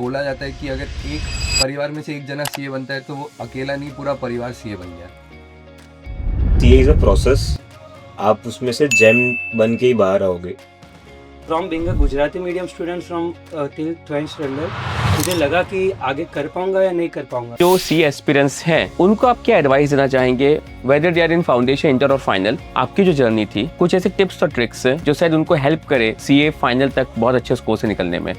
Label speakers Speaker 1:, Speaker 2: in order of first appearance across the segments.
Speaker 1: बोला जाता है कि अगर एक परिवार में से एक जना सीए बनता है तो वो अकेला नहीं, पूरा परिवार सीए बन गया।
Speaker 2: सीए इज अ प्रोसेस, आप उसमें से जेम बन के ही बाहर आओगे।
Speaker 3: From being a Gujarati medium student from till 12th standard मुझे लगा कि आगे कर पाऊंगा या नहीं कर पाऊंगा।
Speaker 4: जो सी एस्पिरेंट्स हैं उनको आप क्या एडवाइस देना चाहेंगे, whether they are in foundation, inter और फाइनल? आपकी जो जर्नी थी, कुछ ऐसे टिप्स और ट्रिक्स जो शायद उनको हेल्प करे सीए फाइनल तक बहुत अच्छे स्कोर से निकलने में।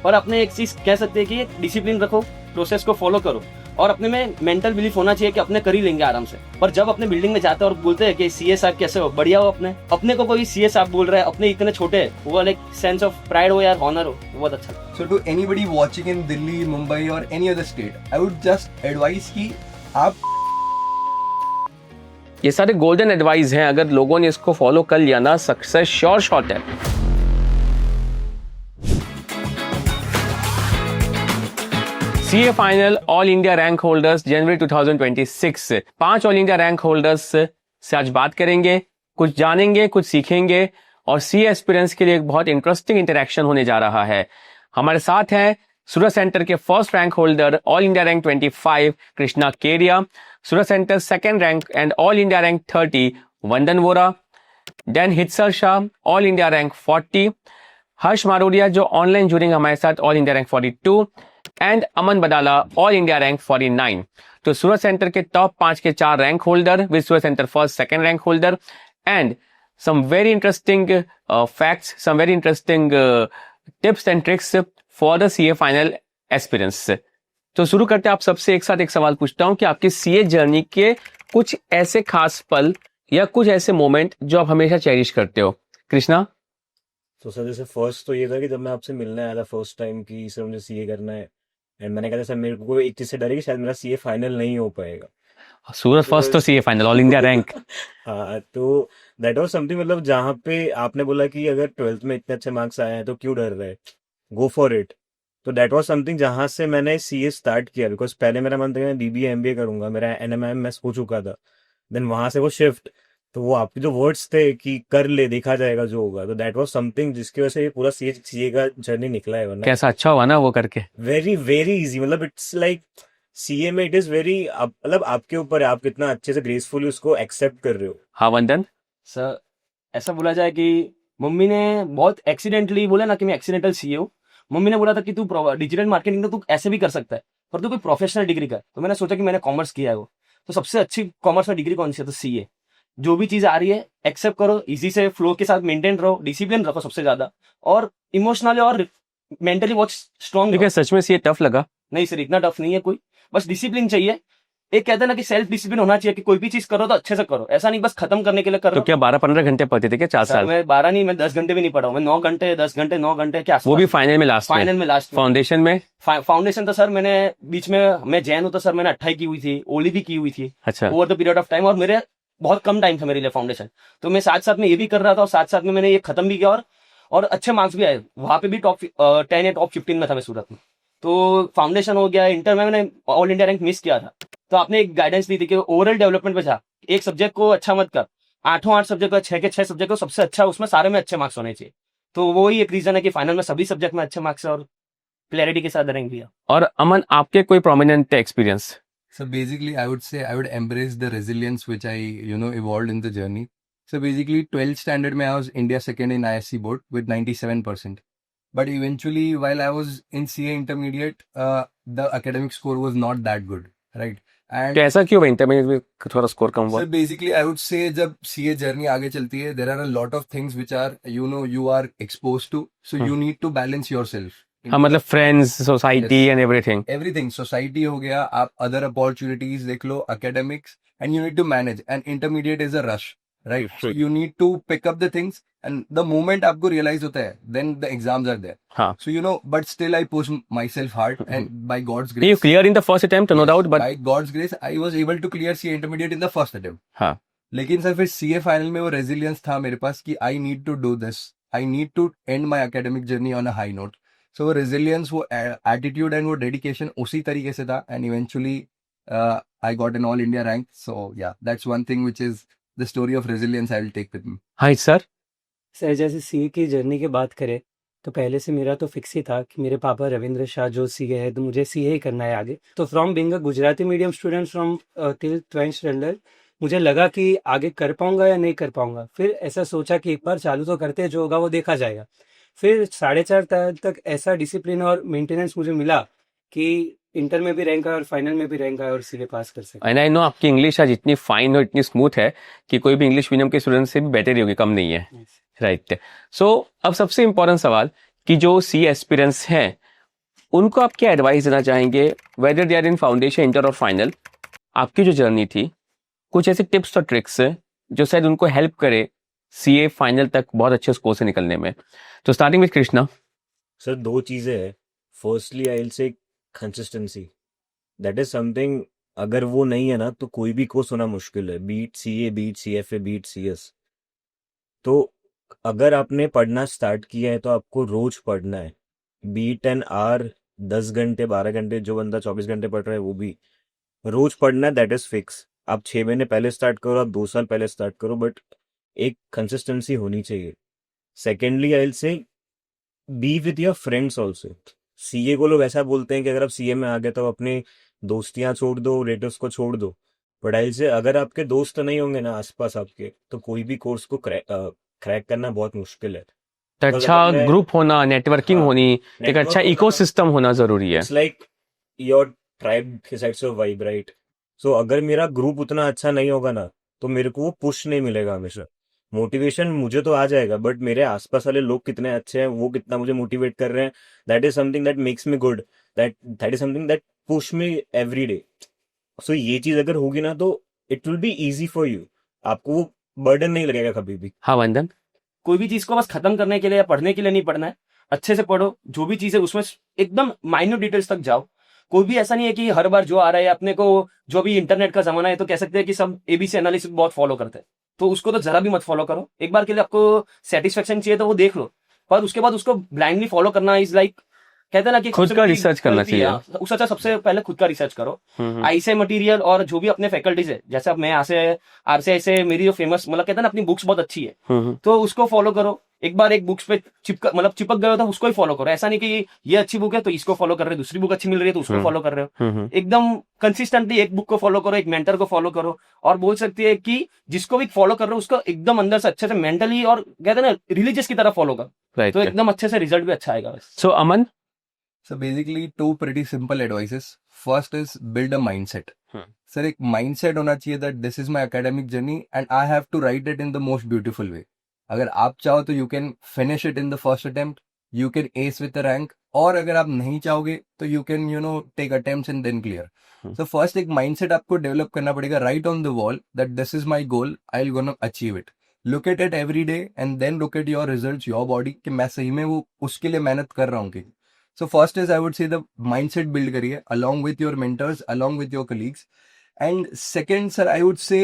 Speaker 5: और अपने एक चीज कह सकते हैं कि डिसिप्लिन रखो, प्रोसेस को फॉलो करो और अपने में मेंटल बिलीफ होना चाहिए कि अपने कर ही लेंगे आराम से। पर जब अपने बिल्डिंग में जाते हैं और बोलते हैं कि सीए साहब कैसे हो, बढ़िया हो, अपने को कोई सीए साहब बोल रहा है, अपने इतने छोटे, वो एक सेंस ऑफ प्राइड हो यार, ऑनर हो, बहुत अच्छा।
Speaker 1: सो टू एनीबडी वाचिंग इन दिल्ली, मुंबई और any other state, I would just advice कि आप
Speaker 4: ये सारे गोल्डन एडवाइस हैं, अगर लोगों ने इसको फॉलो कर लिया ना, सक्सेस श्योर शॉट है। CA final all India rank holders जनवरी 2026, 5 ऑल इंडिया रैंक होल्डर्स से आज बात करेंगे, कुछ जानेंगे, कुछ सीखेंगे और सीए एस्पिरेंट्स के लिए एक बहुत इंटरेस्टिंग इंटरेक्शन होने जा रहा है। हमारे साथ हैं सूरत सेंटर के first rank holder, all India rank 25 Krishna Keria, Surat centre second rank and all India rank 30 Vandan Vora, then Hitsar Shah all India rank 40, Harsh Marodia जो ऑनलाइन जुड़ेंगे हमारे साथ all India rank 42 and Aman Badala all India rank 49। तो सूरत सेंटर के टॉप 5 के 4 rank holder with Surat centre first second rank holder and some very interesting facts, some very interesting tips and tricks for the CA final aspirants. तो शुरू करते हैं। आप सबसे एक साथ एक सवाल पूछता हूं कि आपकी सीए जर्नी के कुछ ऐसे खास पल या कुछ ऐसे मोमेंट जो आप हमेशा चेरिश करते हो। कृष्णा?
Speaker 2: तो सर जैसे फर्स्ट तो ये था कि जब मैं आपसे मिलने आया था फर्स्ट टाइम कि सर मुझे सीए करना है, एंड मैंने कहा था सर मेरे को एक चीज से डर है कि शायद मेरा सीए फाइनल नहीं हो पाएगा।
Speaker 4: सूरत फर्स्ट तो CA final all India rank.
Speaker 2: हाँ, तो दैट वाज समथिंग, मतलब जहाँ पे आपने बोला कि अगर 12th में इतने अच्छे मार्क्स आए हैं तो क्यों डर रहे, गो फॉर इट। तो दैट वाज समथिंग जहाँ से मैंने सीए स्टार्ट किया, बिकॉज पहले मेरा मन था कि मैं बीबीए एमबीए करूंगा, मेरा एनएमएमएस हो चुका था। देन वहां से वो शिफ्ट, तो वो आपके जो वर्ड्स थे कि कर ले, देखा जाएगा जो होगा, तो दैट वाज समथिंग जिसकी वजह से ये पूरा सीए का जर्नी निकला है। वरना
Speaker 4: कैसा अच्छा हुआ ना वो करके?
Speaker 2: वेरी वेरी इजी, मतलब इट्स लाइक सीए में इट इज वेरी, मतलब आपके ऊपर है, आप कितना अच्छे से ग्रेसफुली उसको एक्सेप्ट कर रहे हो।
Speaker 4: हाँ वंदन?
Speaker 5: सर ऐसा बोला जाए कि मम्मी ने बहुत एक्सीडेंटली बोला ना कि मैं एक्सीडेंटल सीए हूँ। मम्मी ने बोला था कि तू डिजिटल मार्केटिंग तो तू ऐसे भी कर सकता है, पर तू कोई प्रोफेशनल डिग्री कर। तो मैंने सोचा कि मैंने कॉमर्स किया है, वो तो सबसे अच्छी कॉमर्स में डिग्री कौन सी है, तो सीए। जो भी चीज आ रही है एक्सेप्ट करो, इजी से फ्लो के साथ मेंटेन रहो, डिसिप्लिन रखो सबसे ज्यादा, और इमोशनली और मेंटली बहुत स्ट्रॉन्ग।
Speaker 4: ठीक है, सच में सीए टफ लगा?
Speaker 5: नहीं सर, इतना टफ नहीं है कोई, बस डिसिप्लिन चाहिए। एक कहते हैं ना कि सेल्फ डिसिप्लिन होना चाहिए कि कोई भी चीज करो तो अच्छे से करो, ऐसा नहीं बस खत्म करने के लिए करो।
Speaker 4: तो क्या 12-15 घंटे पढ़ते थे क्या 4 साल?
Speaker 5: मैं 12 नहीं, मैं 10 घंटे भी नहीं पढ़ा हूँ, मैं 9 घंटे 10 घंटे 9 घंटे क्या,
Speaker 4: वो भी फाइनल में लास्ट?
Speaker 5: फाइनल में लास्ट।
Speaker 4: फाउंडेशन में?
Speaker 5: फाउंडेशन तो सर मैंने बीच में, मैं जैन हूँ तो सर मैंने 28 की हुई थी, ओली भी की हुई थी।
Speaker 4: अच्छा।
Speaker 5: Over the period of time, और मेरे बहुत कम टाइम था मेरे लिए फाउंडेशन, तो मैं साथ साथ में ये भी कर रहा था और साथ साथ में मैंने ये खत्म भी किया और अच्छे मार्क्स भी आए। वहां पे भी टॉप 10 या टॉप 15 में था मैं सूरत में। तो फाउंडेशन हो गया, इंटर में मैंने ऑल इंडिया रैंक मिस किया था। तो आपने एक गाइडेंस दी थी कि ओवरऑल डेवलपमेंट पे जा, एक सब्जेक्ट को अच्छा मत कर, 8 सब्जेक्ट को, 6 के 6 सब्जेक्ट को सबसे अच्छा, उसमें सारे में अच्छे मार्क्स होने चाहिए। तो वो ही एक रीजन है कि फाइनल में सभी सब्जेक्ट में अच्छे मार्क्स और क्लैरिटी के साथ रैंक दिया।
Speaker 4: और अमन, आपके कोई prominent experience?
Speaker 1: So basically, I would say I would embrace the resilience which I, evolved in the journey. So basically, 12th standard mein I was India second in ISC board with 97%. But eventually, while I was in CA intermediate, the academic score was not that good, right? And
Speaker 4: तो ऐसा क्यों हुआ intermediate में थोड़ा score कम हुआ?
Speaker 1: so basically, I would say जब CA journey आगे चलती है, there are a lot of things which are, you are exposed to. So you need to balance yourself.
Speaker 4: हाँ, मतलब friends, society and everything.
Speaker 1: Everything, society हो गया, आप other opportunities देख लो, academics, and you need to manage, and intermediate is a rush, right? You need to pick up the things, and the moment आपको realise होता है, then the exams are there.
Speaker 4: हाँ।
Speaker 1: So but still I push myself hard, and by God's
Speaker 4: you
Speaker 1: grace,
Speaker 4: clear in the first attempt, no doubt, but
Speaker 1: by god's grace I was able to clear CA intermediate in the first attempt.
Speaker 4: हाँ।
Speaker 1: लेकिन sir फिर CA final में वो resilience था मेरे पास कि I need to do this, I need to end my academic journey on a high note. So वो रेजिलियंस, वो एटीट्यूड एंड वो डेडिकेशन उसी तरीके से था, and eventually I got an all India rank. So yeah, that's one thing which is the story of resilience I will take with me.
Speaker 4: Hi sir.
Speaker 3: Sir जैसे CA की जर्नी की बात करें तो पहले से मेरा तो फिक्स ही था कि मेरे पापा रविंद्र शाह जो सीए है, तो मुझे सीए ही करना है आगे। तो from being a Gujarati medium student from till 12th standard, मुझे लगा कि आगे कर पाऊंगा या नहीं कर पाऊंगा। फिर ऐसा सोचा कि एक बार चालू तो करते हैं, जो होगा वो देखा जाएगा। फिर 4.5 तक ऐसा डिसिप्लिन और मेंटेनेंस मुझे मिला कि इंटर में भी रैंक आया और फाइनल में भी रैंक आया और सीए पास कर सके।
Speaker 4: एंड आई नो आपकी इंग्लिश आज इतनी फाइन और इतनी स्मूथ है कि कोई भी इंग्लिश मीडियम के स्टूडेंट से भी बेटर ही होगी, कम नहीं है। राइट। सो अब सबसे इंपॉर्टेंट सवाल कि जो सी एस्पिरेंट्स हैं उनको आप क्या एडवाइस देना चाहेंगे, whether they are in foundation, inter और फाइनल। आपकी जो जर्नी थी, कुछ ऐसे टिप्स और ट्रिक्स जो शायद उनको हेल्प करे सीए फाइनल तक बहुत अच्छे स्कोर से निकलने में। तो स्टार्टिंग विद कृष्णा।
Speaker 2: सर दो चीजें हैं। Firstly I will say consistency, that is something, अगर वो नहीं है ना तो कोई भी कोर्स होना मुश्किल है, be it CA, be it CFA, be it CS. तो अगर आपने पढ़ना स्टार्ट किया है तो आपको रोज पढ़ना है, बीट एन आवर, 10 घंटे 12 घंटे, जो बंदा 24 घंटे पढ़ रहा है वो भी रोज पढ़ना है, दैट इज फिक्स। आप 6 महीने पहले स्टार्ट करो, आप 2 साल पहले स्टार्ट करो, बट एक कंसिस्टेंसी होनी चाहिए। Secondly I will say be with your friends also. CA को लोग ऐसा बोलते हैं कि अगर आप सीए में आ गए तो अपने दोस्तियां छोड़ दो, रिलेटिव्स को छोड़ दो, बट आई से अगर आपके दोस्त नहीं होंगे ना आसपास आपके, तो कोई भी कोर्स को क्रैक करना बहुत मुश्किल है।
Speaker 4: तो
Speaker 2: Because
Speaker 4: अच्छा
Speaker 2: अगर मैं
Speaker 4: ग्रुप होना, नेटवर्किंग
Speaker 2: हाँ
Speaker 4: होनी, एक
Speaker 2: नेटवर्क
Speaker 4: अच्छा
Speaker 2: होना,
Speaker 4: इकोसिस्टम होना जरूरी है।
Speaker 2: It's like your tribe decides your vibe, right. So अगर मेरा ग्रुप उतना अच्छा नहीं होगा ना तो मेरे को वो पुश नहीं मिलेगा हमेशा। मोटिवेशन मुझे तो आ जाएगा, बट मेरे आसपास वाले लोग कितने अच्छे हैं, वो कितना मुझे मोटिवेट कर रहे हैं, that is something that makes me good, that is something that push me every day. So ये चीज अगर होगी ना तो it will be easy for you, आपको वो बर्डन नहीं लगेगा कभी भी।
Speaker 4: हाँ वंदन।
Speaker 5: कोई भी चीज को बस खत्म करने के लिए या पढ़ने के लिए नहीं पढ़ना है, अच्छे से पढ़ो। जो भी चीज है उसमें एकदम माइन्यूट डिटेल्स तक जाओ। कोई भी ऐसा नहीं है कि हर बार जो आ रहा है अपने को, जो भी इंटरनेट का जमाना है तो कह सकते हैं कि सब एबीसी एनालिसिस बहुत फॉलो करते हैं, तो उसको तो जरा भी मत फॉलो करो। एक बार के लिए आपको सेटिस्फेक्शन चाहिए तो वो देख लो, पर उसके बाद उसको ब्लाइंडली फॉलो करना इज लाइक, कहते हैं ना कि
Speaker 4: खुद
Speaker 5: सबसे
Speaker 4: का
Speaker 5: बड़ी
Speaker 4: रिसर्च करना
Speaker 5: गलती है।
Speaker 4: चाहिए।
Speaker 5: उससे अच्छा सबसे पहले खुद का रिसर्च करो। आईसीआई मटेरियल और जो भी अपने फैकल्टीज है, जैसे अब मैं यहाँ से आरसीआई से, मेरी जो फेमस मतलब कहते हैं ना अपनी बुक्स बहुत अच्छी है, तो उसको फॉलो करो। एक बार एक बुक्स पे चिपक गए हो तो उसको ही फॉलो करो। ऐसा नहीं कि ये अच्छी बुक है तो इसको फॉलो कर रहे हो, दूसरी बुक अच्छी मिल रही है तो उसको फॉलो कर रहे हो। एकदम कंसिस्टेंटली एक बुक को फॉलो करो, एक मेंटर को फॉलो करो, और बोल सकती है कि जिसको भी फॉलो कर रहे हो उसको एकदम अंदर से अच्छे से मेंटली और कहते हैं ना रिलीजियस की तरह फॉलो करो,
Speaker 4: राइट।
Speaker 5: तो एकदम अच्छे से रिजल्ट भी अच्छा आएगा।
Speaker 4: सो अमन।
Speaker 1: So basically two pretty simple advices. First is build a mindset. Sir एक mindset होना चाहिए that this is my academic journey and I have to write it in the most beautiful way. अगर आप चाहो तो you can finish it in the first attempt, you can ace with the rank, और अगर आप नहीं चाहोगे तो you can take attempts and then clear. So first एक mindset आपको develop करना पड़ेगा, write on the wall that this is my goal, I'll gonna achieve it. Look at it every day and then look at your results, your body, कि मैं सही में वो उसके लिए मेहनत कर रहा हूँ कि। So first is I would say the mindset build करिए along with your mentors, along with your colleagues. And second sir, I would say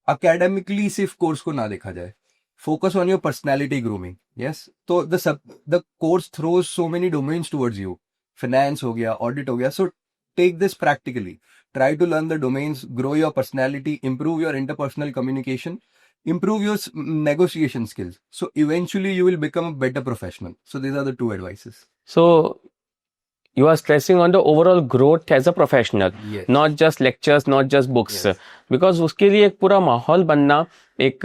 Speaker 1: academically सिर्फ course को ना देखा जाए. Focus on your personality grooming. Yes. तो the course throws so many domains towards you. Finance हो गया, audit हो गया. So take this practically. Try to learn the domains, grow your personality, improve your interpersonal communication, improve your negotiation skills. So eventually you will become a better professional. So these are the two advices.
Speaker 4: So you are stressing on the overall growth as a professional,
Speaker 1: Yes.
Speaker 4: not just lectures, not just books.
Speaker 1: Yes.
Speaker 4: Because उसके लिए एक पूरा माहौल बनना, एक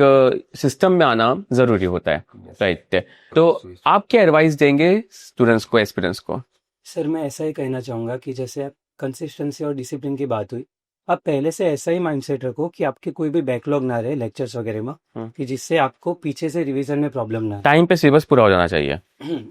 Speaker 4: system में आना जरूरी होता है। राइट। तो आप क्या एडवाइस देंगे स्टूडेंट्स को, एस्पिरेंट्स को?
Speaker 3: सर मैं ऐसा ही कहना चाहूँगा कि जैसे आप कंसिस्टेंसी और डिसिप्लिन की बात हुई, आप पहले से ऐसा ही माइंडसेट रखो कि आपके कोई भी बैकलॉग ना रहे लेक्चर्स वगैरह में, कि जिससे आपको पीछे से रिवीजन में प्रॉब्लम ना
Speaker 4: टाइम पे सिलेबस पूरा हो जाना चाहिए।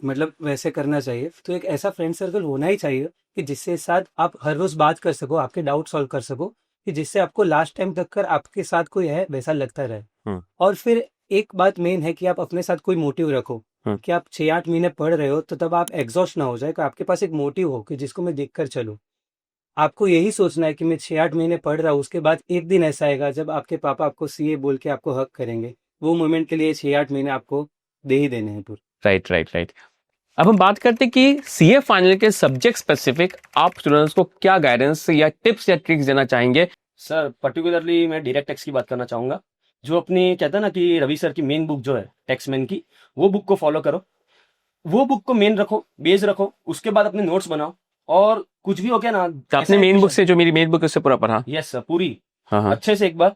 Speaker 3: मतलब वैसे करना चाहिए। तो एक ऐसा फ्रेंड सर्कल होना ही चाहिए कि जिससे साथ आप हर रोज बात कर सको, आपके डाउट सॉल्व कर सको, कि जिससे आपको लास्ट टाइम तक कर आपके साथ कोई है वैसा लगता रहे। और फिर एक बात मेन है कि आप अपने साथ कोई मोटिव रखो, कि आप 6-8 महीने पढ़ रहे हो तो तब आप एग्जॉस्ट ना हो जाए, कि आपके पास एक मोटिव हो कि जिसको मैं देखकर चलूं। आपको यही सोचना है कि मैं 6-8 महीने पढ़ रहा हूँ, उसके बाद एक दिन ऐसा आएगा जब आपके पापा आपको सीए बोल के आपको हक करेंगे। वो मोमेंट के लिए 6-8 महीने आपको दे ही देने हैं पूरे।
Speaker 4: राइट। अब हम बात करते हैं कि सीए फाइनल के सब्जेक्ट स्पेसिफिक आप स्टूडेंट्स को क्या गाइडेंस या टिप्स या ट्रिक्स देना चाहेंगे?
Speaker 5: सर पर्टिकुलरली मैं डायरेक्ट टैक्स की बात करना चाहूंगा। जो अपनी कहते हैं ना कि रवि सर की मेन बुक जो है टैक्समैन की, वो बुक को फॉलो करो। वो बुक को मेन रखो, बेस रखो, उसके बाद अपने नोट्स बनाओ, और कुछ भी हो गया ना,
Speaker 4: तो आपने मेन बुक से, जो मेरी मेन बुक है उससे पूरा पढ़ा?
Speaker 5: यस सर, पूरी
Speaker 4: हाँ हाँ।
Speaker 5: अच्छे से एक बार,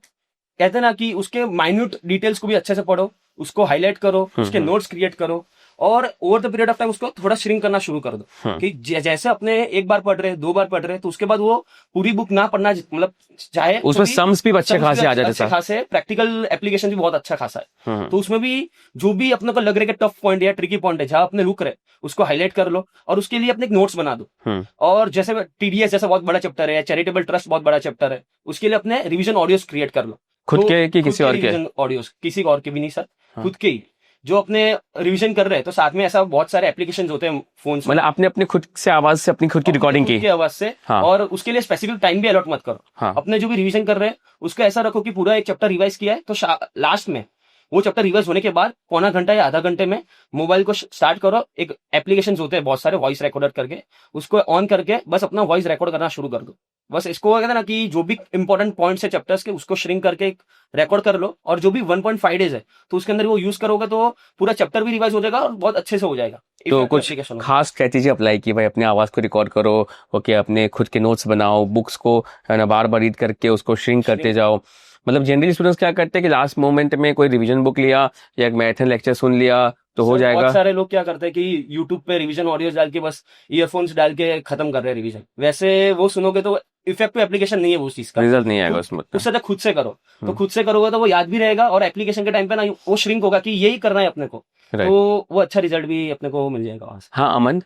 Speaker 5: कहते हैं ना कि उसके माइन्यूट डिटेल्स को भी अच्छे से पढ़ो, उसको हाईलाइट करो, उसके नोट्स क्रिएट करो, और over the period of time उसको थोड़ा श्रिंक करना शुरू कर दो कि जैसे अपने एक बार पढ़ रहे, 2 बार पढ़ रहे, तो उसके बाद वो पूरी बुक ना पढ़ना, मतलब चाहे
Speaker 4: उसमें सम्स भी अच्छे खासे आ जाते
Speaker 5: अच्छे
Speaker 4: हैं।
Speaker 5: खासे, प्रैक्टिकल एप्लीकेशन भी बहुत अच्छा खासा है, तो उसमें भी जो भी अपने को लग रहा है कि टफ पॉइंट या ट्रिकी पॉइंट है, जहां अपने रुक रहे, उसको हाईलाइट कर लो, और उसके लिए अपने एक नोट्स बना दो। और जैसे टीडीएस जैसा बहुत बड़ा चैप्टर है, या चैरिटेबल ट्रस्ट बहुत बड़ा चैप्टर है, उसके लिए अपने रिवीजन ऑडियोज क्रिएट कर लो।
Speaker 4: खुद
Speaker 5: तो
Speaker 4: के कि किसी और के?
Speaker 5: रिवीजन ऑडियोज, किसी और के भी नहीं सर, खुद के ही, जो अपने रिवीजन कर रहे हैं। तो साथ में ऐसा बहुत सारे एप्लीकेशंस होते हैं फोन में,
Speaker 4: मतलब आपने अपने खुद से आवाज से अपनी खुद की रिकॉर्डिंग की?
Speaker 5: आवाज से।
Speaker 4: हाँ।
Speaker 5: और उसके लिए स्पेसिफिक टाइम भी अलॉट मत करो।
Speaker 4: हाँ।
Speaker 5: अपने जो भी रिवीजन कर रहे हैं उसको ऐसा रखो कि पूरा एक चैप्टर रिवाइज किया है, तो लास्ट में वो चैप्टर रिवाइज होने के बाद पौना घंटा या आधा घंटे में मोबाइल को स्टार्ट करो, एक एप्लीकेशन होते हैं बहुत सारे वॉइस रिकॉर्डर करके, उसको ऑन करके बस अपना वॉइस रिकॉर्ड करना शुरू कर दो। बस इसको कहते हैं ना कि जो भी इंपॉर्टेंट पॉइंट्स है चैप्टर्स के, उसको श्रिंक करके रिकॉर्ड कर लो, और जो भी 1.5 डेज है तो उसके अंदर वो यूज करोगे तो पूरा चैप्टर भी रिवाइज हो जाएगा और बहुत अच्छे से हो जाएगा।
Speaker 4: तो कुछ खास स्ट्रेटेजी अप्लाई की भाई, अपने आवाज को रिकॉर्ड करो, ओके, अपने खुद के नोट्स बनाओ, बुक्स को है ना बार बार रीड करके उसको श्रिंक करते जाओ? मतलब जनरली स्टूडेंट्स क्या करते हैं कि लास्ट मोमेंट में कोई रिवीजन बुक लिया या एक मैराथन लेक्चर सुन लिया तो हो जाएगा।
Speaker 5: बहुत सारे लोग क्या करते हैं कि यूट्यूब पे रिवीजन ऑडियोज डाल के बस ईयरफोन्स डाल के खत्म कर रहे हैं रिवीजन। वैसे वो सुनोगे तो इफेक्टिव एप्लीकेशन नहीं है वो चीज का,
Speaker 4: रिजल्ट नहीं आएगा उसमें।
Speaker 5: उससे तो खुद से करो, तो खुद से करोगे तो वो याद भी रहेगा, और एप्लीकेशन के टाइम पे ना वो श्रिंक होगा कि यही करना है अपने को, तो वो अच्छा रिजल्ट भी अपने को मिल जाएगा वहां से।
Speaker 4: हाँ अमन?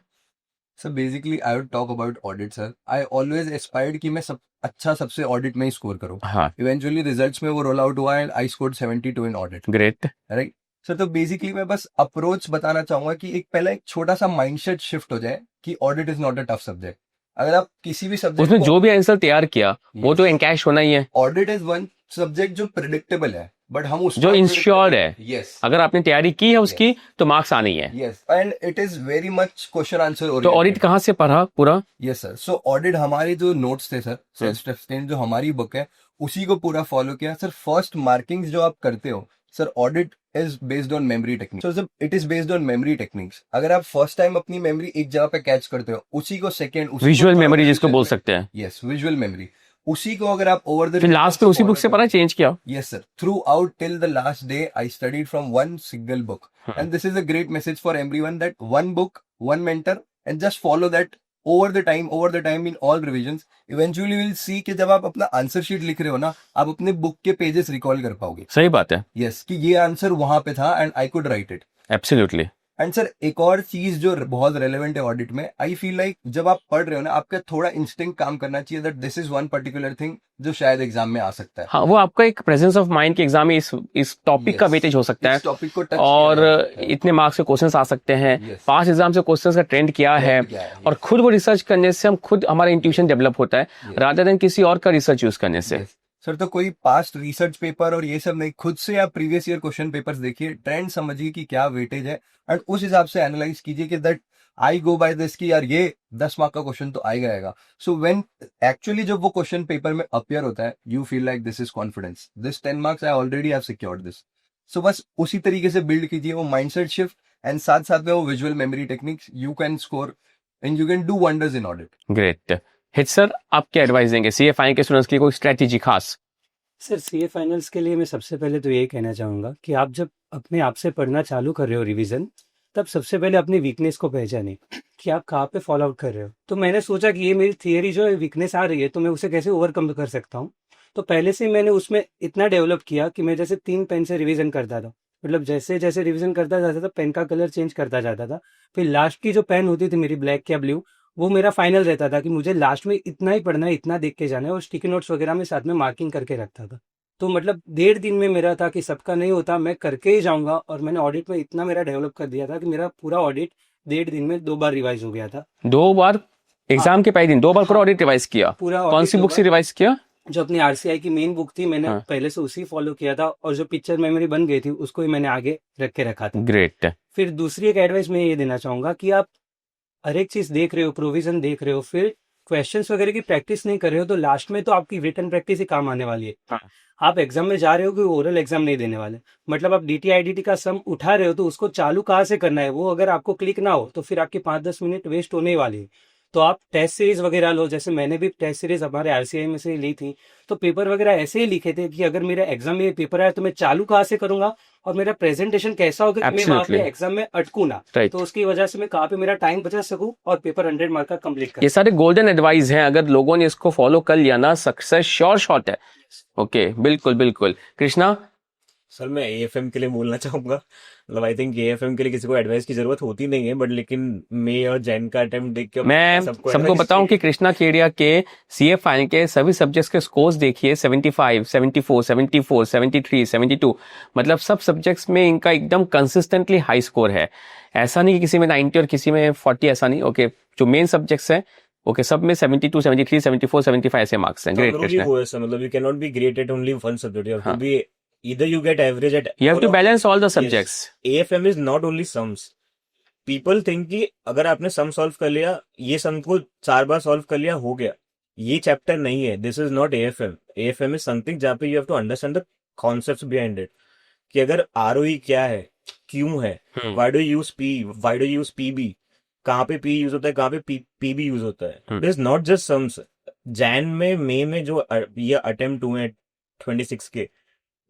Speaker 1: So basically, I would talk about audit, sir. I always aspired कि मैं सबसे ऑडिट में ही स्कोर करूँ।
Speaker 4: हाँ।
Speaker 1: Eventually रिजल्ट्स में वो रोल आउट हुआ and I scored 72 in audit.
Speaker 4: Great.
Speaker 1: Right sir, तो बेसिकली मैं बस अप्रोच बताना चाहूंगा कि एक छोटा सा माइंडसेट शिफ्ट हो जाए कि audit is not a tough subject. अगर आप किसी भी सब्जेक्ट
Speaker 4: उसमें जो भी आंसर तैयार किया वो तो एनकैश होना ही है।
Speaker 1: ऑडिट इज वन सब्जेक्ट जो प्रिडिक्टेबल है, बट हम उसको
Speaker 4: जो इंश्योर्ड है।
Speaker 1: यस,
Speaker 4: अगर आपने तैयारी की है उसकी तो मार्क्स आने ही है।
Speaker 1: Yes, and it is very much question answer.
Speaker 4: तो ऑडिट कहाँ से पढ़ा पूरा?
Speaker 1: यस सर, सो ऑडिट हमारे जो नोट्स थे सर, सेल्फ सस्टेन जो हमारी बुक है उसी को पूरा फॉलो किया सर। फर्स्ट मार्किंग्स जो आप करते हो sir, audit is based on memory techniques. So it is based on memory techniques. अगर आप फर्स्ट टाइम अपनी मेमोरी एक जगह पे कैच करते हो, उसी को सेकंड
Speaker 4: विजुअल मेमोरी जिसको बोल सकते हैं।
Speaker 1: यस, विजुअल मेमोरी, उसी को अगर आप ओवर द
Speaker 4: फिर लास्ट में उसी बुक से पढ़ा, चेंज किया?
Speaker 1: Yes sir, through out till the last day I studied from one single book, and this is a great message for everyone that one book, one mentor, and just follow that over the time in all revisions. Eventually we'll see कि जब आप अपना answer sheet लिख रहे हो ना, आप अपने बुक के पेजेस रिकॉल कर पाओगे।
Speaker 4: सही बात है।
Speaker 1: यस, कि ये आंसर वहां पे था and I could write it.
Speaker 4: Absolutely.
Speaker 1: And sir एक और चीज जो बहुत रेलेवेंट है ऑडिट में, आई फील लाइक जब आप पढ़ रहे हो ना, आपका थोड़ा इंस्टिंक्ट काम करना चाहिए that this is one particular thing जो शायद एग्जाम में आ सकता है।
Speaker 4: हाँ, वो आपका एक प्रेजेंस ऑफ माइंड के एग्जाम में इस टॉपिक का वेटेज हो सकता है,
Speaker 1: टॉपिक को टच
Speaker 4: और इतने मार्क्स के क्वेश्चंस आ सकते हैं। पास एग्जाम से क्वेश्चंस का ट्रेंड क्या है, और खुद वो रिसर्च करने से हम खुद हमारा इंट्यूशन डेवलप होता है रादर देन किसी और का रिसर्च यूज करने से।
Speaker 1: सर, तो कोई पास्ट रिसर्च पेपर और ये सब नहीं, खुद से आप प्रीवियस ईयर क्वेश्चन पेपर्स देखिए, ट्रेंड समझिए कि क्या वेटेज है, एंड उस हिसाब से एनालाइज कीजिए कि that I go by this कि यार ये 10 मार्क का क्वेश्चन तो आएगा। सो व्हेन एक्चुअली जब वो क्वेश्चन पेपर में अपीयर होता है, you feel like this is confidence, this 10 marks I already have secured this. So बस उसी तरीके से बिल्ड कीजिए वो माइंडसेट शिफ्ट, एंड साथ साथ में वो visual memory techniques, you can score and you can do wonders in audit.
Speaker 4: Great. हित सर, आप क्या एडवाइस देंगे सीए फाइनल के स्टूडेंट्स के लिए, कोई स्ट्रेटेजी खास?
Speaker 3: सर, सीए फाइनल्स के लिए मैं सबसे पहले तो यही कहना चाहूँगा कि आप जब अपने आप से पढ़ना चालू कर रहे हो रिवीजन, तब सबसे पहले अपनी वीकनेस को पहचाने कि आप कहाँ पे फॉलो आउट कर रहे हो। तो मैंने सोचा कि ये मेरी थियरी जो है वीकनेस आ रही है, तो मैं उसे कैसे ओवरकम कर सकता हूँ। तो पहले से मैंने उसमें इतना डेवलप किया कि मैं जैसे 3 पेन से रिवीजन करता था, मतलब जैसे जैसे रिवीजन करता जाता था पेन का कलर चेंज करता जाता था। फिर लास्ट की जो पेन होती थी मेरी, ब्लैक या ब्लू, वो मेरा फाइनल रहता था कि मुझे लास्ट में इतना ही पढ़ना है, इतना देख के जाना है, और स्टिकी नोट्स वगैरह में साथ में मार्किंग करके रखता था। तो मतलब 1.5 दिन में मेरा था कि सबका नहीं होता, मैं करके ही जाऊंगा, और मैंने ऑडिट में इतना मेरा डेवलप कर दिया था कि मेरा पूरा ऑडिट 1.5 दिन में 2 बार रिवाइज हो गया था।
Speaker 4: 2 बार? एग्जाम के पहले दिन 2 बार पूरा ऑडिट रिवाइज किया?
Speaker 3: पूरा
Speaker 4: कौन सी बुक से रिवाइज किया?
Speaker 3: जो अपनी आरसीआई की मेन बुक थी, मैंने पहले से उसी फॉलो किया था, और जो पिक्चर मेमोरी बन गई थी उसको ही मैंने आगे रख के रखा था।
Speaker 4: ग्रेट।
Speaker 3: फिर दूसरी एक एडवाइस मैं ये देना चाहूंगा कि आप हर एक चीज देख रहे हो, प्रोविजन देख रहे हो, फिर क्वेश्चंस वगैरह की प्रैक्टिस नहीं कर रहे हो तो लास्ट में तो आपकी रिटन प्रैक्टिस ही काम आने वाली है।
Speaker 4: हाँ।
Speaker 3: आप एग्जाम में जा रहे हो कि ओरल एग्जाम नहीं देने वाले, मतलब आप डीटी आईडीटी का सम उठा रहे हो तो उसको चालू कहाँ से करना है वो अगर आपको क्लिक ना हो तो फिर आपके 5-10 मिनट वेस्ट होने ही वाले हैं। तो आप टेस्ट सीरीज वगैरह लो, जैसे मैंने भी टेस्ट सीरीज हमारे आरसीआई में से ही ली थी, तो पेपर वगैरह ऐसे ही लिखे थे कि अगर मेरा एग्जाम में पेपर आया तो मैं चालू कहाँ से करूंगा और मेरा प्रेजेंटेशन कैसा होगा कि मैं वहां पे
Speaker 4: Absolutely.
Speaker 3: एग्जाम में अटकू ना।
Speaker 4: राइट,
Speaker 3: तो उसकी वजह से मैं कहाँ पे मेरा टाइम बचा सकूं और पेपर 100 मार्क का कंप्लीट कर
Speaker 4: ये सारे गोल्डन एडवाइस हैं, अगर लोगों ने इसको फॉलो कर लिया ना सक्सेस श्योर शॉट है। ओके, बिल्कुल बिल्कुल। कृष्णा,
Speaker 2: सर मैं एएफएम के लिए बोलना चाहूंगा, मतलब आई थिंक एएफएम के लिए किसी को एडवाइस की जरूरत होती नहीं है, बट लेकिन मे और जैन का अटेम्प्ट देख के
Speaker 4: मैं
Speaker 2: सबको
Speaker 4: सबको
Speaker 2: advice
Speaker 4: बताऊं कि
Speaker 2: चाहिए।
Speaker 4: कृष्णा केडिया के सीए फाइनल के सभी सब्जेक्ट्स के स्कोर्स देखिए, 75, 74, 74, 73, 72, मतलब सब सब्जेक्ट्स में इनका एकदम कंसिस्टेंटली हाई स्कोर है। ऐसा नहीं कि किसी में 90 और किसी में 40, ऐसा नहीं। ओके, जो मेन सब्जेक्ट्स हैं ओके, सब में 72, 73, 74, 75 ऐसे मार्क्स हैं। ग्रेट
Speaker 2: जरूरी
Speaker 4: कृष्णा।
Speaker 2: वो है सर, मतलब you can not be great at only one subject, you have to
Speaker 4: हाँ,
Speaker 2: be either you get average at
Speaker 4: you have
Speaker 2: all
Speaker 4: to
Speaker 2: of
Speaker 4: balance all the
Speaker 2: yes.
Speaker 4: Subjects.
Speaker 2: AFM is not only sums. People think कि अगर आपने sum solve कर लिया, ये सम को 4 बार solve कर लिया, हो गया, ये चैप्टर नहीं है। This is not AFM. AFM is something जहाँ पे you have to understand the concepts behind it, कि अगर ROE क्या है, क्यों है, why do use P, why do use PB, कहाँ पे P यूज होता है, कहाँ पे PB यूज होता है। It is not just sums. Jain में, मई में जो ये अटेम्प्ट हुए हैं 26 के,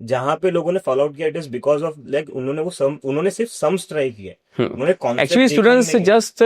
Speaker 2: जहां पे लोगों ने फॉलो आउट किया, it is because of like उन्होंने सिर्फ सम्स ट्राई किए, उन्होंने concept
Speaker 4: Actually, students just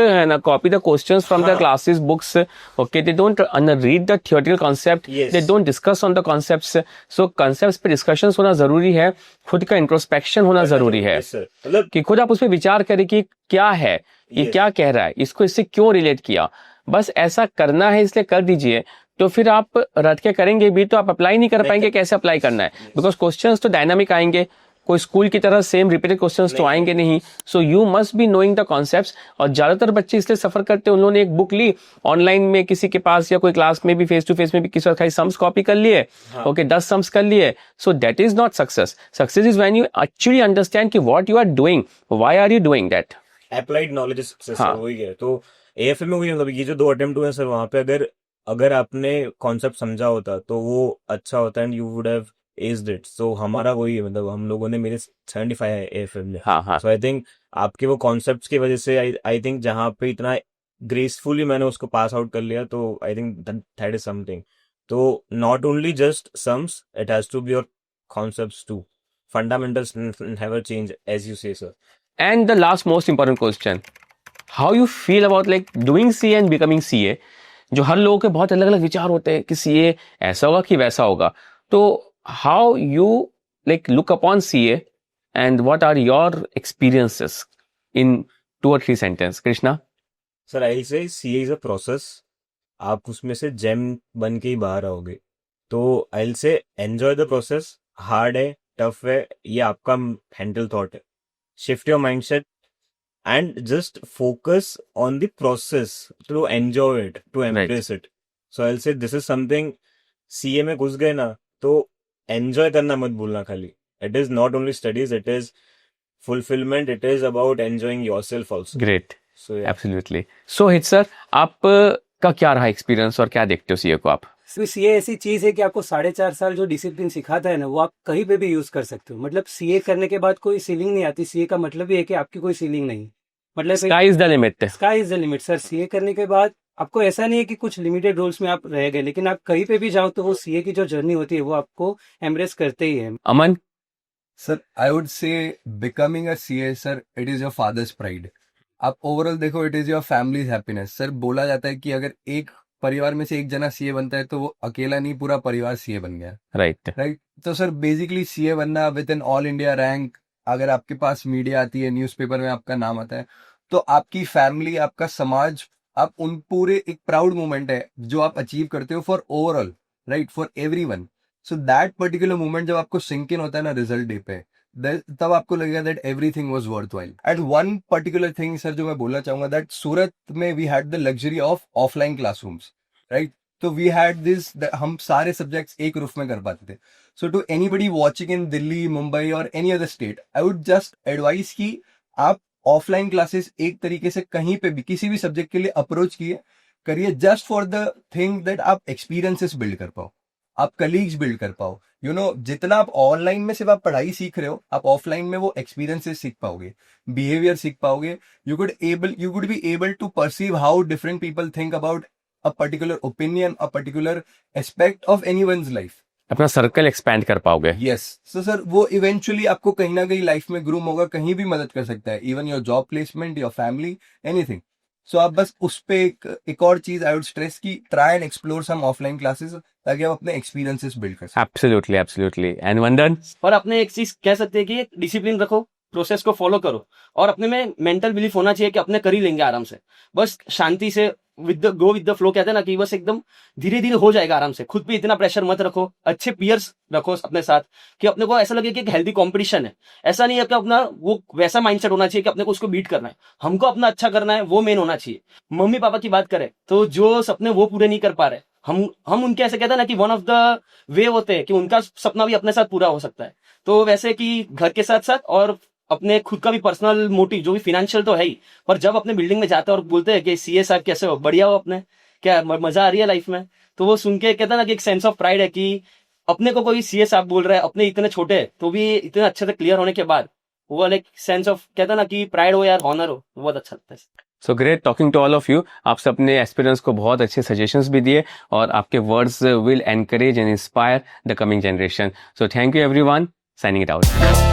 Speaker 4: copy the questions from the
Speaker 2: हाँ.
Speaker 4: classes books. Okay, they don't read the theoretical concept.
Speaker 2: Yes.
Speaker 4: They don't discuss on the concepts. So concepts पे discussions होना जरूरी है, खुद का introspection होना जरूरी है,
Speaker 2: Yes, sir. मतलब
Speaker 4: कि खुद आप उस पर विचार करें कि क्या है, ये
Speaker 2: Yes.
Speaker 4: क्या कह रहा है, इसको इससे क्यों रिलेट किया। बस ऐसा करना है इसलिए कर दीजिए, तो फिर आप रट के करेंगे भी तो आप अप्लाई नहीं कर पाएंगे। कैसे अप्लाई करना है, बिकॉज क्वेश्चंस तो डायनामिक आएंगे, कोई स्कूल की तरह सेम रिपीटेड क्वेश्चंस तो आएंगे नहीं। So you must be knowing the concepts. और ज्यादातर बच्चे इसलिए सफर करते हैं, उन्होंने एक बुक ली ऑनलाइन में किसी के पास या कोई क्लास में भी फेस टू फेस में भी किसी खाली सम्स कॉपी कर लिए, ओके 10 सम्स कर लिए। So that is not success. Success is when you actually understand कि what you are doing, why are you doing that.
Speaker 2: Applied knowledge is success,
Speaker 4: हाँ.
Speaker 2: वही है। तो AFM में वही, मतलब ये जो 2 अटेम्प्ट हुए हैं सर, वहां पे अगर आपने कॉन्सेप्ट समझा होता तो वो अच्छा होता and you would have aced it. So हमारा वही है, मतलब हम लोगों ने, मेरे 75 है AFM में।
Speaker 4: हाँ हाँ,
Speaker 2: सो आई थिंक आपके वो कॉन्सेप्ट्स की वजह से आई थिंक जहाँ पे इतना ग्रेसफुली मैंने उसको पास आउट कर लिया, तो I think that is something. तो not only just sums, it has to be your concepts too. Fundamentals never change, as you say sir.
Speaker 4: and the last most important question, how you feel about like doing CA and becoming CA। जो हर लोगों के बहुत अलग अलग विचार होते हैं कि CA ऐसा होगा कि वैसा होगा, तो how you like look upon CA and what are your experiences in 2 or 3 sentences, Krishna?
Speaker 2: Sir I से CA इज अ प्रोसेस, आप उसमें से जेम बन के ही बाहर आओगे। तो आई से एंजॉय द प्रोसेस। हार्ड है, टफ है, ये आपका मेंटल थॉट है। Shift your mindset and just focus on the process to enjoy it, to embrace it. So I'll say this is something, CA में घुस गए ना तो enjoy करना मत भूलना खाली। It is not only studies, it is fulfillment, it is about enjoying yourself also.
Speaker 4: Great,
Speaker 2: So yeah.
Speaker 4: absolutely. So हित सर, आप का क्या रहा एक्सपीरियंस और क्या देखते हो CA को आप?
Speaker 3: सीए ऐसी चीज है कि आपको 4.5 साल जो डिसिप्लिन सिखाता है ना, वो आप कहीं पे भी यूज कर सकते हो। मतलब सीए करने के बाद कोई सीलिंग नहीं आती। सीए का मतलब ये है कि आपकी कोई सीलिंग नहीं, मतलब
Speaker 4: sky is the limit.
Speaker 3: Sky is the limit sir. CA करने के बाद आपको ऐसा नहीं है कि कुछ लिमिटेड रूल्स में आप रह गए, लेकिन आप कहीं पे भी जाओ तो वो सीए की जो जर्नी होती है वो आपको एम्ब्रेस करते ही है।
Speaker 4: Aman?
Speaker 1: Sir I would say becoming a CA sir, it is your father's pride. आप ओवरऑल देखो, it is your family's happiness. Sir बोला जाता है कि अगर एक परिवार में से एक जना सीए बनता है तो वो अकेला नहीं, पूरा परिवार सीए बन गया। राइट। तो सर बेसिकली सीए बनना with an all India rank, अगर आपके पास मीडिया आती है, न्यूज़पेपर में आपका नाम आता है, तो आपकी फैमिली, आपका समाज, आप उन पूरे एक प्राउड मोमेंट है जो आप अचीव करते हो for overall, right, for everyone. So that particular moment जब आपको सिंक इन होता है ना रिजल्ट डे पे, तब आपको लगेगा that everything was worthwhile. And one particular thing sir जो मैं बोलना चाहूंगा, दैट सूरत में we had the luxury of offline classrooms, right. तो वी हैड दिस, हम सारे सब्जेक्ट्स एक रूफ में कर पाते थे। So to anybody watching in Delhi, Mumbai और any other state, I would just advice कि आप ऑफलाइन क्लासेस एक तरीके से कहीं पे भी किसी भी सब्जेक्ट के लिए अप्रोच किए, करिए just for the thing that आप एक्सपीरियंसेस बिल्ड कर पाओ, आप कलीग्स बिल्ड कर पाओ। जितना आप ऑनलाइन में सिर्फ आप पढ़ाई सीख रहे हो, आप ऑफलाइन में वो एक्सपीरियंसेस सीख पाओगे, बिहेवियर सीख पाओगे। You could be able to perceive how different people think about a particular opinion, a particular aspect of anyone's life.
Speaker 4: अपना सर्कल एक्सपैंड कर पाओगे।
Speaker 1: यस, सो सर वो इवेंचुअली आपको कहीं ना कहीं लाइफ में ग्रूम होगा, कहीं भी मदद कर सकता है, even your job placement, your family, anything. So आप बस उस पे एक और चीज आई वुड स्ट्रेस की try and explore some offline classes, ताकि आप अपने एक्सपीरियंसेस बिल्ड कर सकें।
Speaker 4: Absolutely absolutely. एंड वंदन?
Speaker 5: और अपने एक चीज कह सकते हैं कि डिसिप्लिन रखो, प्रोसेस को फॉलो करो, और अपने में मेंटल बिलीफ होना चाहिए कि अपने कर ही लेंगे आराम से। बस शांति से गो विद द फ्लो कहते हैं ना, कि बस एकदम धीरे धीरे हो जाएगा आराम से। खुद पे इतना प्रेशर मत रखो, अच्छे पियर्स रखो अपने साथ कि अपने को ऐसा लगे कि एक हेल्दी कंपटीशन है। ऐसा नहीं है कि अपना वो वैसा माइंडसेट होना चाहिए कि अपने को उसको बीट करना है, हमको अपना अच्छा करना है, वो मेन होना चाहिए। मम्मी पापा की बात करें तो जो सपने वो पूरे नहीं कर पा रहे, हम उनके ऐसे कहते हैं ना कि वन ऑफ द वे होते हैं कि उनका सपना भी अपने साथ पूरा हो सकता है। तो वैसे कि घर के साथ साथ और अपने खुद का भी पर्सनल मोटिव, जो भी फिनेंशियल तो है ही, पर जब अपने बिल्डिंग में जाते हैं और बोलते हैं कि सीए साहब कैसे हो, बढ़िया हो, अपने क्या मजा आ रही है लाइफ में, तो वो सुन के कहता है ना कि एक सेंस ऑफ प्राइड है कि अपने को कोई सीए साहब बोल रहा है, अपने इतने छोटे तो भी इतने अच्छे से क्लियर होने के बाद, वो एक सेंस ऑफ कहता है ना कि प्राइड हो यार, ऑनर हो, बहुत अच्छा लगता है।
Speaker 4: So great talking to all of you. आपसे अपने एक्सपीरियंस को बहुत अच्छे सजेशंस भी दिए, और आपके words will encourage and inspire the coming generation. So thank you everyone, signing it out.